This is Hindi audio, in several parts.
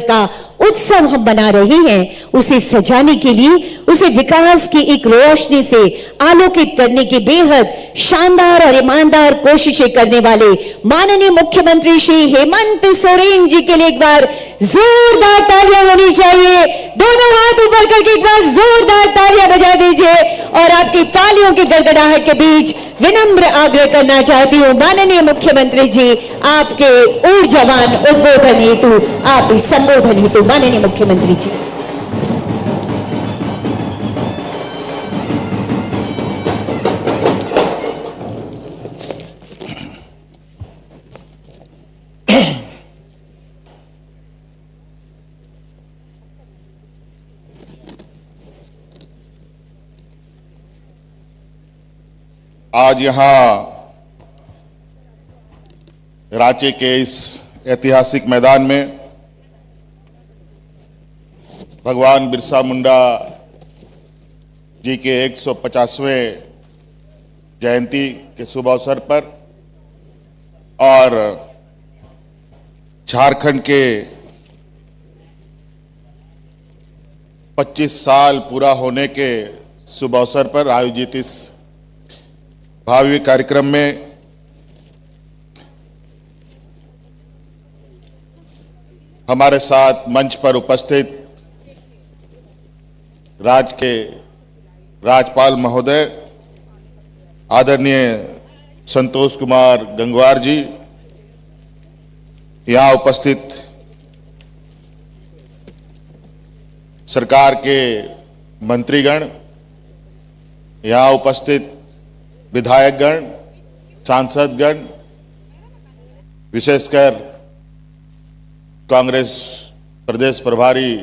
का उत्सव हम बना रहे हैं, उसे सजाने के लिए, उसे विकास की एक रोशनी से आलोकित करने की बेहद शानदार और ईमानदार कोशिशें करने वाले माननीय मुख्यमंत्री श्री हेमंत सोरेन जी के लिए एक बार जोरदार तालियां होनी चाहिए। दोनों हाथ ऊपर करके एक बार जोरदार तालियां बजा दीजिए और आपकी तालियों की गड़गड़ाहट के बीच विनम्र आग्रह करना चाहती हूं, माननीय मुख्यमंत्री जी, आपके ऊर्जावान उद्बोधन हेतु, आप संबोधन हेतु माननीय मुख्यमंत्री जी। आज यहां रांची के इस ऐतिहासिक मैदान में भगवान बिरसा मुंडा जी के 150वें जयंती के शुभ अवसर पर और झारखंड के 25 साल पूरा होने के शुभ अवसर पर आयोजित इस भावी कार्यक्रम में हमारे साथ मंच पर उपस्थित राज्य के राज्यपाल महोदय आदरणीय संतोष कुमार गंगवार जी, यहां उपस्थित सरकार के मंत्रीगण, यहां उपस्थित विधायकगण, सांसदगण, विशेषकर कांग्रेस प्रदेश प्रभारी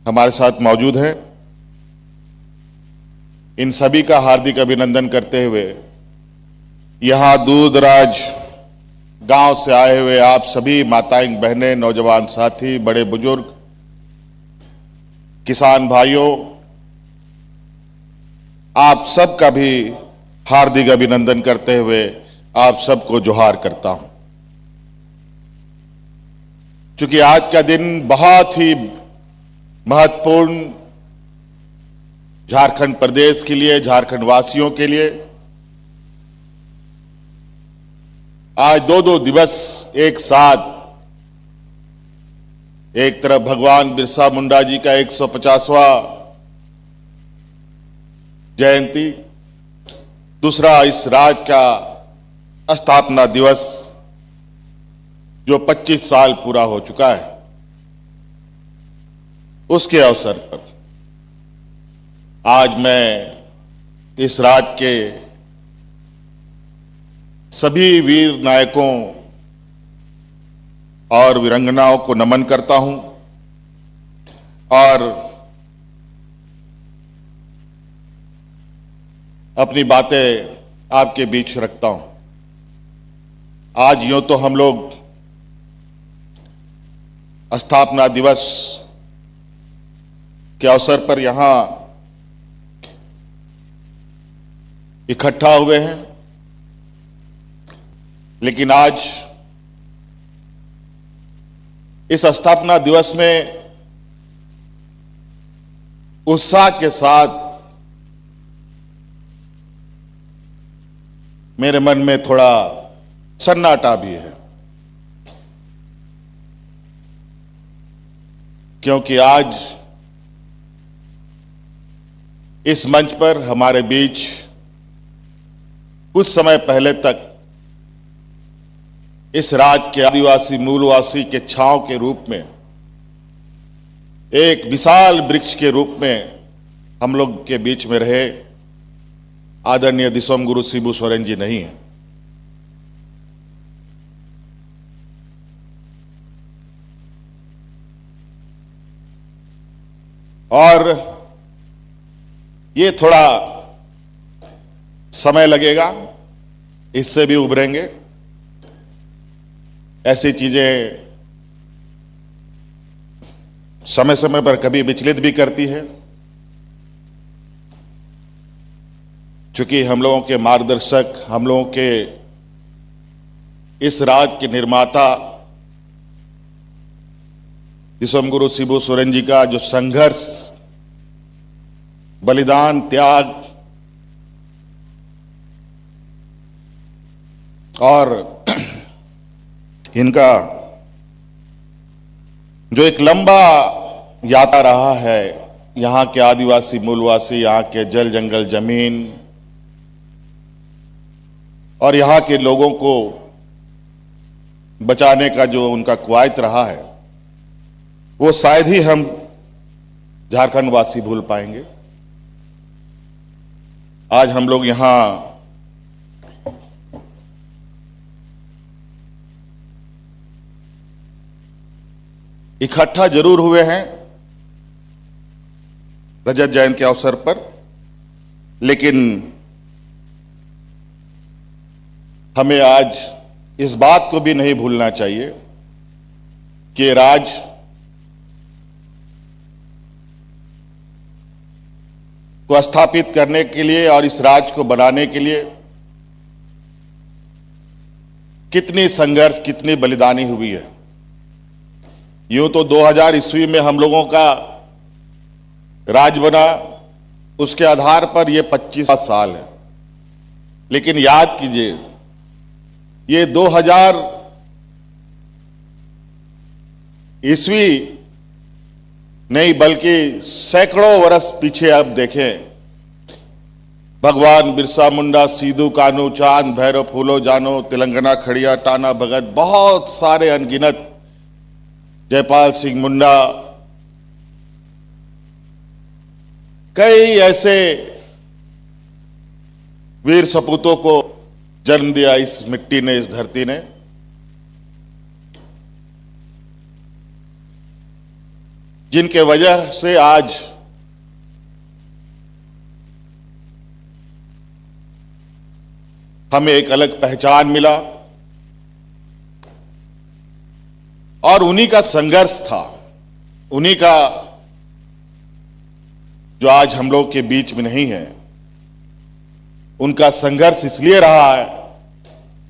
हमारे साथ मौजूद हैं। इन सभी का हार्दिक अभिनंदन करते हुए यहां दूर दराज गांव से आए हुए आप सभी माताएं, बहनें, नौजवान साथी, बड़े बुजुर्ग, किसान भाइयों, आप सबका भी हार्दिक अभिनंदन करते हुए आप सबको जोहार करता हूं। क्योंकि आज का दिन बहुत ही महत्वपूर्ण झारखंड प्रदेश के लिए, झारखंड वासियों के लिए, आज दो दिवस एक साथ, एक तरफ भगवान बिरसा मुंडा जी का 150वां जयंती, दूसरा इस राज्य का स्थापना दिवस जो 25 साल पूरा हो चुका है, उसके अवसर पर आज मैं इस राज्य के सभी वीर नायकों और वीरांगनाओं को नमन करता हूं और अपनी बातें आपके बीच रखता हूं। आज यूं तो हम लोग स्थापना दिवस के अवसर पर यहां इकट्ठा हुए हैं, लेकिन आज इस स्थापना दिवस में उत्साह के साथ मेरे मन में थोड़ा सन्नाटा भी है, क्योंकि आज इस मंच पर हमारे बीच कुछ समय पहले तक इस राज्य के आदिवासी मूलवासी के छांव के रूप में, एक विशाल वृक्ष के रूप में हम लोग के बीच में रहे आदरणीय दिसोम गुरु शिबू सोरेन जी नहीं है। और ये थोड़ा समय लगेगा, इससे भी उभरेंगे। ऐसी चीजें समय समय पर कभी विचलित भी करती है, चूंकि हम लोगों के मार्गदर्शक, हम लोगों के इस राज्य के निर्माता विश्वगुरु शिबू सोरेन जी का जो संघर्ष, बलिदान, त्याग और इनका जो एक लंबा यात्रा रहा है, यहाँ के आदिवासी मूलवासी, यहाँ के जल जंगल जमीन और यहाँ के लोगों को बचाने का जो उनका कवायद रहा है, वो शायद ही हम झारखंड वासी भूल पाएंगे। आज हम लोग यहां इकट्ठा जरूर हुए हैं रजत जयंती के अवसर पर, लेकिन हमें आज इस बात को भी नहीं भूलना चाहिए कि राज्य को स्थापित करने के लिए और इस राज्य को बनाने के लिए कितनी संघर्ष, कितनी बलिदानी हुई है। यूं तो 2000 ईस्वी में हम लोगों का राज्य बना, उसके आधार पर यह 25 साल है, लेकिन याद कीजिए ये 2000 ईस्वी नहीं बल्कि सैकड़ों वर्ष पीछे अब देखें, भगवान बिरसा मुंडा, सीधू कानू, चांद भैरव, फूलो जानो, तेलंगाना खड़िया, टाना भगत, बहुत सारे अनगिनत, जयपाल सिंह मुंडा, कई ऐसे वीर सपूतों को जन्म दिया इस मिट्टी ने, इस धरती ने। जिनके वजह से आज हमें एक अलग पहचान मिला और उन्हीं का संघर्ष था, उन्हीं का जो आज हम लोग के बीच में नहीं है। उनका संघर्ष इसलिए रहा है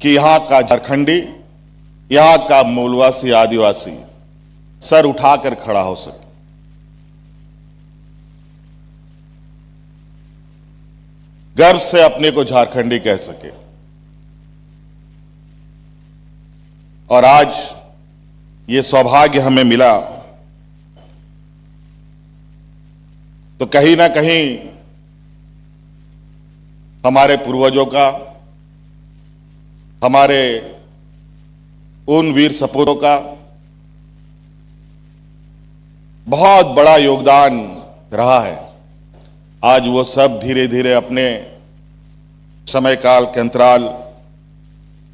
कि यहां का झारखंडी, यहां का मूलवासी आदिवासी सर उठाकर खड़ा हो सके। गर्व से अपने को झारखंडी कह सके। और आज ये सौभाग्य हमें मिला तो कहीं ना कहीं हमारे पूर्वजों का, हमारे उन वीर सपूतों का बहुत बड़ा योगदान रहा है। आज वो सब धीरे धीरे अपने समय काल के अंतराल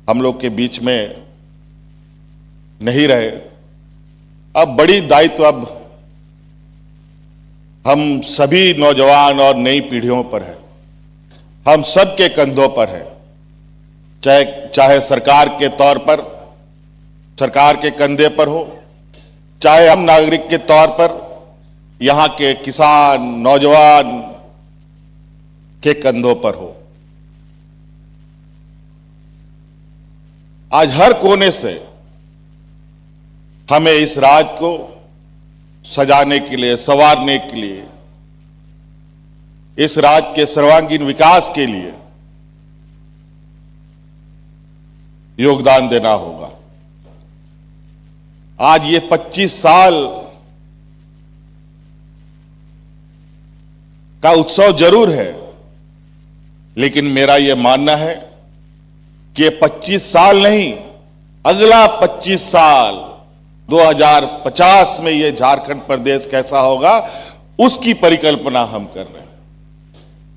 हम लोग के बीच में नहीं रहे। अब बड़ी दायित्व अब हम सभी नौजवान और नई पीढ़ियों पर है, हम सबके कंधों पर है। चाहे सरकार के तौर पर, सरकार के कंधे पर हो, चाहे हम नागरिक के तौर पर यहां के किसान, नौजवान के कंधों पर हो। आज हर कोने से हमें इस राज्य को सजाने के लिए, संवारने के लिए, इस राज्य के सर्वांगीण विकास के लिए योगदान देना होगा। आज ये 25 साल का उत्सव जरूर है, लेकिन मेरा यह मानना है कि ये 25 साल नहीं, अगला 25 साल 2050 में ये झारखंड प्रदेश कैसा होगा, उसकी परिकल्पना हम कर रहे हैं,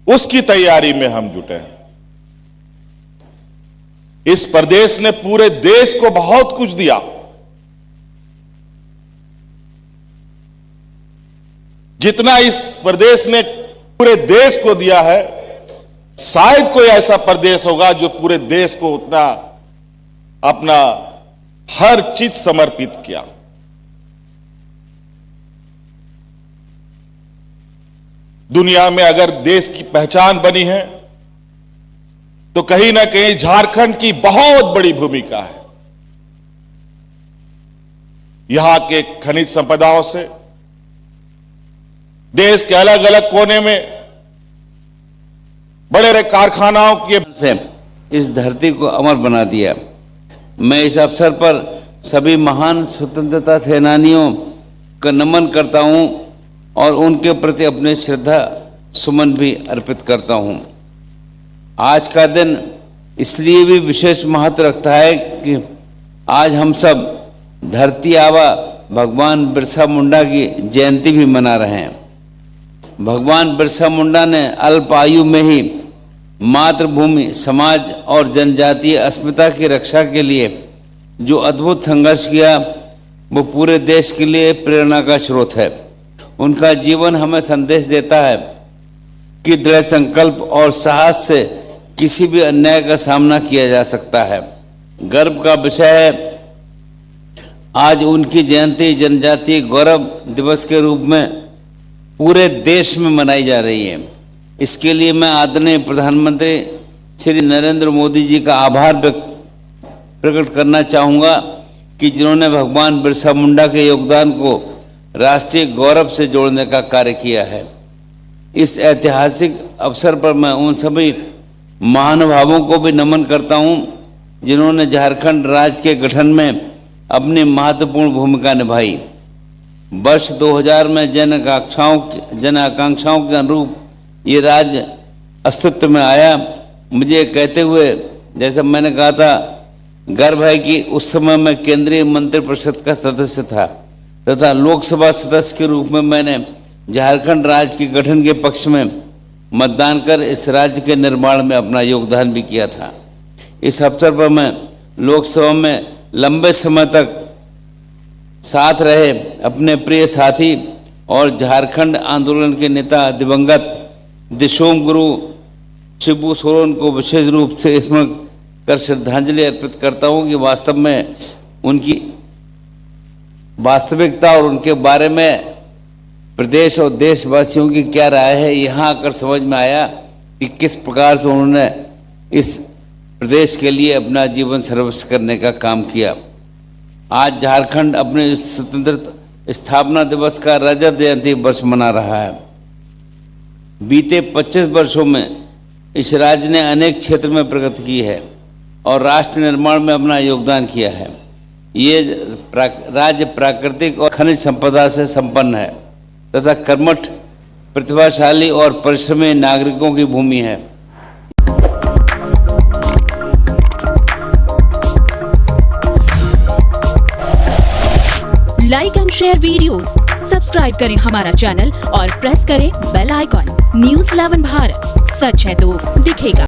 उसकी तैयारी में हम जुटे हैं। इस प्रदेश ने पूरे देश को बहुत कुछ दिया। जितना इस प्रदेश ने पूरे देश को दिया है, शायद कोई ऐसा प्रदेश होगा जो पूरे देश को उतना अपना हर चीज समर्पित किया। दुनिया में अगर देश की पहचान बनी है तो कहीं ना कहीं झारखंड की बहुत बड़ी भूमिका है। यहां के खनिज संपदाओं से देश के अलग अलग कोने में बड़े बड़े कारखानाओं के से इस धरती को अमर बना दिया। मैं इस अवसर पर सभी महान स्वतंत्रता सेनानियों का नमन करता हूं और उनके प्रति अपने श्रद्धा सुमन भी अर्पित करता हूं। आज का दिन इसलिए भी विशेष महत्व रखता है कि आज हम सब धरती आबा भगवान बिरसा मुंडा की जयंती भी मना रहे हैं। भगवान बिरसा मुंडा ने अल्प आयु में ही मातृभूमि, समाज और जनजातीय अस्मिता की रक्षा के लिए जो अद्भुत संघर्ष किया, वो पूरे देश के लिए प्रेरणा का स्रोत है। उनका जीवन हमें संदेश देता है कि दृढ़ संकल्प और साहस से किसी भी अन्याय का सामना किया जा सकता है। गर्व का विषय है आज उनकी जयंती जनजातीय गौरव दिवस के रूप में पूरे देश में मनाई जा रही है। इसके लिए मैं आदरणीय प्रधानमंत्री श्री नरेंद्र मोदी जी का आभार प्रकट करना चाहूँगा कि जिन्होंने भगवान बिरसा मुंडा के योगदान को राष्ट्रीय गौरव से जोड़ने का कार्य किया है। इस ऐतिहासिक अवसर पर मैं उन सभी महानुभावों को भी नमन करता हूँ जिन्होंने झारखंड राज्य के गठन में अपनी महत्वपूर्ण भूमिका निभाई। वर्ष 2000 में जन आकांक्षाओं के अनुरूप ये राज्य अस्तित्व में आया। मुझे कहते हुए जैसे मैंने कहा था, गर्व है कि उस समय मैं केंद्रीय मंत्रिपरिषद का सदस्य था तथा लोकसभा सदस्य के रूप में मैंने झारखंड राज्य के गठन के पक्ष में मतदान कर इस राज्य के निर्माण में अपना योगदान भी किया था। इस अवसर पर मैं लोकसभा में लंबे समय तक साथ रहे अपने प्रिय साथी और झारखंड आंदोलन के नेता दिवंगत दिशोम गुरु शिबू सोरेन को विशेष रूप से स्मरण कर श्रद्धांजलि अर्पित करता हूं कि वास्तव में उनकी वास्तविकता और उनके बारे में प्रदेश और देशवासियों की क्या राय है, यहाँ आकर समझ में आया कि किस प्रकार से उन्होंने इस प्रदेश के लिए अपना जीवन सर्वस्व करने का काम किया। आज झारखंड अपने स्वतंत्रता स्थापना दिवस का रजत जयंती वर्ष मना रहा है। बीते 25 वर्षों में इस राज्य ने अनेक क्षेत्र में प्रगति की है और राष्ट्र निर्माण में अपना योगदान किया है। ये राज्य प्राकृतिक और खनिज संपदा से संपन्न है तथा कर्मठ, प्रतिभाशाली और परिश्रमी नागरिकों की भूमि है। Like and share videos, subscribe करें हमारा चैनल और प्रेस करें बेल आइकॉन। न्यूज़ 11 भारत, सच है तो दिखेगा।